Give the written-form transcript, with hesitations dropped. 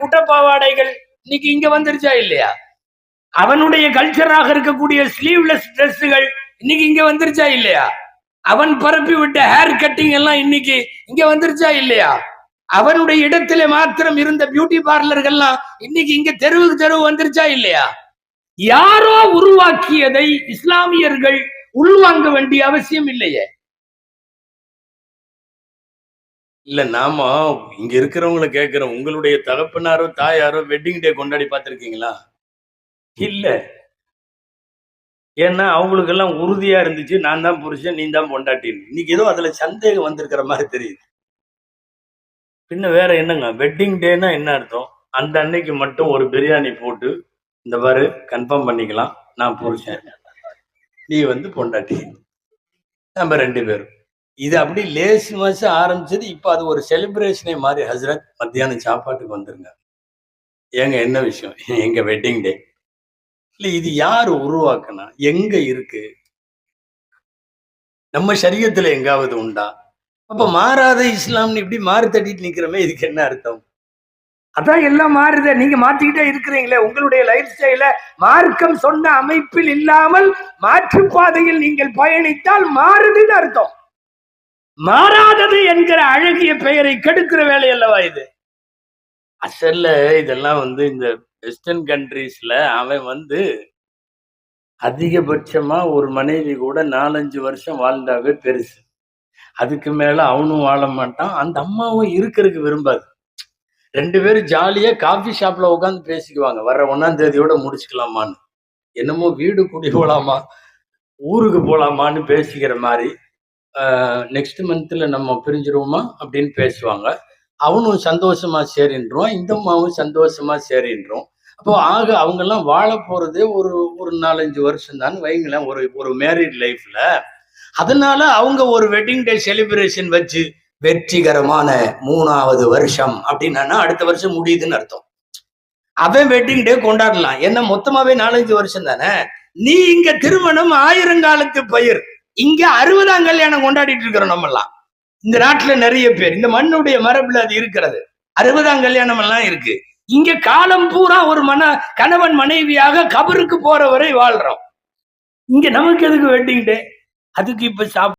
குட்டப்பாவாடைகள் இன்னைக்கு இங்க வந்துருச்சா இல்லையா? அவனுடைய கல்ச்சராக இருக்கக்கூடிய ஸ்லீவ்லெஸ் டிரெஸ்ஸுகள் இன்னைக்கு இங்க வந்துருச்சா இல்லையா? அவன் பரப்பி விட்ட ஹேர் கட்டிங் எல்லாம் இன்னைக்கு இங்க வந்துருச்சா இல்லையா? அவனுடைய இடத்திலே மாத்திரம் இருந்த பியூட்டி பார்லர்கள்லாம் இன்னைக்கு இங்க தெருவுக்கு தெருவு வந்துருச்சா இல்லையா? யாரோ உருவாக்கியதை இஸ்லாமியர்கள் உள்வாங்க வேண்டிய அவசியம் இல்லையே. இல்ல நாம இங்க இருக்கிறவங்களை கேட்கிறோம், உங்களுடைய தகப்பனாரோ தாயாரோ வெட்டிங் டே கொண்டாடி பார்த்திருக்கீங்களா? இல்ல. ஏன்னா அவங்களுக்கு எல்லாம் உறுதியா இருந்துச்சு, நான் தான் புருஷன், நீ தான் பொண்டாட்டின்னு. இன்னைக்கு ஏதோ அதுல சந்தேகம் வந்திருக்கிற மாதிரி தெரியுது. பின்ன வேற என்னங்க, வெட்டிங் டேனா என்ன அர்த்தம்? அந்த அன்னைக்கு மட்டும் ஒரு பிரியாணி போட்டு, இந்த பாரு கன்ஃபார்ம் பண்ணிக்கலாம், நான் புருஷன், நீ வந்து பொண்டாட்டி, நம்ம 2 பேரும். இது அப்படி லேசு மாசு ஆரம்பிச்சது. இப்ப அது ஒரு செலிப்ரேஷனே மாதிரி. ஹசரத் மத்தியானம் சாப்பாட்டுக்கு வந்துருங்க. ஏங்க என்ன விஷயம்? எங்க வெட்டிங் டே. இல்ல இது யாரு உருவாக்குனா? எங்க இருக்கு? நம்ம ஷரியத்துல எங்காவது உண்டா? அப்ப மாறாத இஸ்லாம்னு இப்படி மாறு தட்டிட்டு நிக்கிறோமே, இதுக்கு என்ன அர்த்தம்? அதான் எல்லாம் மாறுத. நீங்க மாத்திக்கிட்டே இருக்கிறீங்களே. உங்களுடைய லைஃப் ஸ்டைல மார்க்கம் சொன்ன அமைப்பில் இல்லாமல் மாற்று பாதையில் நீங்கள் பயணித்தால் மாறுதுன்னு அர்த்தம். மாறாதது என்கிற அழகிய பெயரை கெடுக்கிற வேலை அல்லவா இது? அசல்ல இதெல்லாம் வந்து இந்த வெஸ்டர்ன் கண்ட்ரீஸ்ல அவன் வந்து அதிகபட்சமா ஒரு மனைவி கூட 4-5 வருஷம் வாழ்ந்தாவே பெருசு. அதுக்கு மேல அவனும் வாழ மாட்டான், அந்த அம்மாவும் இருக்கிறதுக்கு விரும்பாது. 2 பேரும் ஜாலியா காஃபி ஷாப்ல உட்காந்து பேசிக்குவாங்க, வர்ற 1ஆம் தேதியோட முடிச்சுக்கலாமான்னு. என்னமோ வீடு குடி போலாமா, ஊருக்கு போலாமான்னு பேசிக்கிற மாதிரி. நெக்ஸ்ட் மந்த்ல நம்ம பிரிஞ்சிருவோமா அப்படின்னு பேசுவாங்க. அவனும் சந்தோஷமா சரின்றான், இந்த அம்மாவும் சந்தோஷமா சரின்றான். அப்போ ஆக அவங்க எல்லாம் வாழ போறதே ஒரு 4-5 வருஷம் தான் வைங்களேன், ஒரு மேரிட் லைஃப்ல. அதனால அவங்க ஒரு வெட்டிங் டே செலிப்ரேஷன் வச்சு வெற்றிகரமான 3வது வருஷம் அப்படின்னா அடுத்த வருஷம் முடியுதுன்னு அர்த்தம். அவன் வெட்டிங் டே கொண்டாடலாம், என்ன மொத்தமாவே 4-5 வருஷம் தானே. நீ இங்க திருமணம் 1000 காலத்து பயிர், இங்க 60ஆம் கல்யாணம் கொண்டாடிட்டு இருக்கிறோம் நம்ம எல்லாம். இந்த நாட்டுல நிறைய பேர், இந்த மண்ணுடைய மரபுல அது இருக்கிறது. 60ஆம் கல்யாணம் எல்லாம் இருக்கு. இங்க காலம் பூரா ஒரு கணவன் மனைவியாக கபருக்கு போற வரை வாழ்றோம். இங்க நமக்கு எதுக்கு வெட்டிங் டே? அதுக்கு இப்ப